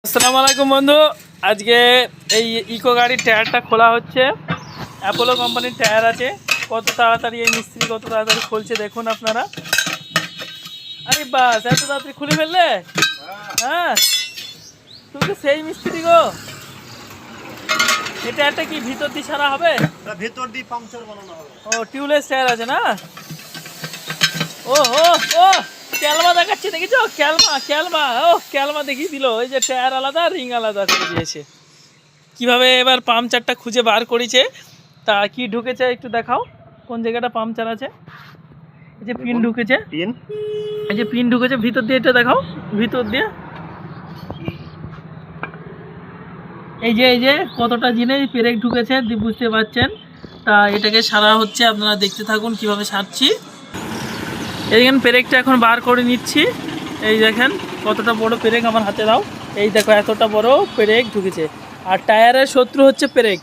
আসসালামু আলাইকুম বন্ধু। আজকে এই ইকো গাড়ির টায়ারটা খোলা হচ্ছে। অ্যাপোলো কোম্পানির টায়ার আছে। কত তাড়াতাড়ি এই মিস্ত্রি কত তাড়াতাড়ি খুলছে দেখুন আপনারা। আরে বাস, এত তাড়াতাড়ি খুলে ফেললে? হ্যাঁ, তুমি তো সেই মিস্ত্রি গো। এই টায়ারটা কি ভিতর দিয়ে সারা হবে? ভেতর দিয়ে পাংচার বানানো হবে। ও, টিউবলেস টায়ার আছে না? ও ও ও, ক্যালমা দেখাচ্ছে, দেখেছো? ক্যালমা ক্যালমা, ও ক্যালমা দেখিয়ে দিল। এই যে টায়ার আলাদা, রিং আলাদা করে দিয়েছে। কিভাবে এবার পাংচারটা খুঁজে বার করেছে, তা কি ঢুকেছে একটু দেখাও। কোন জায়গাটা পাংচার আছে? এই যে পিন ঢুকেছে, পিন, এই যে পিন ঢুকেছে ভিতর দিয়ে, এটা দেখাও ভিতর দিয়ে। এই যে কতটা জিনিস পেরেক ঢুকেছে বুঝতে পারছেন। তা এটাকে সারা হচ্ছে, আপনারা দেখতে থাকুন কিভাবে সারছি। এইখানে পেরেকটা এখন বার করে নিচ্ছি। এই দেখেন কতটা বড় পেরেক, আমার হাতে দাও। এই দেখো এতটা বড় পেরেক ঢুকেছে। আর টায়ারের শত্রু হচ্ছে পেরেক।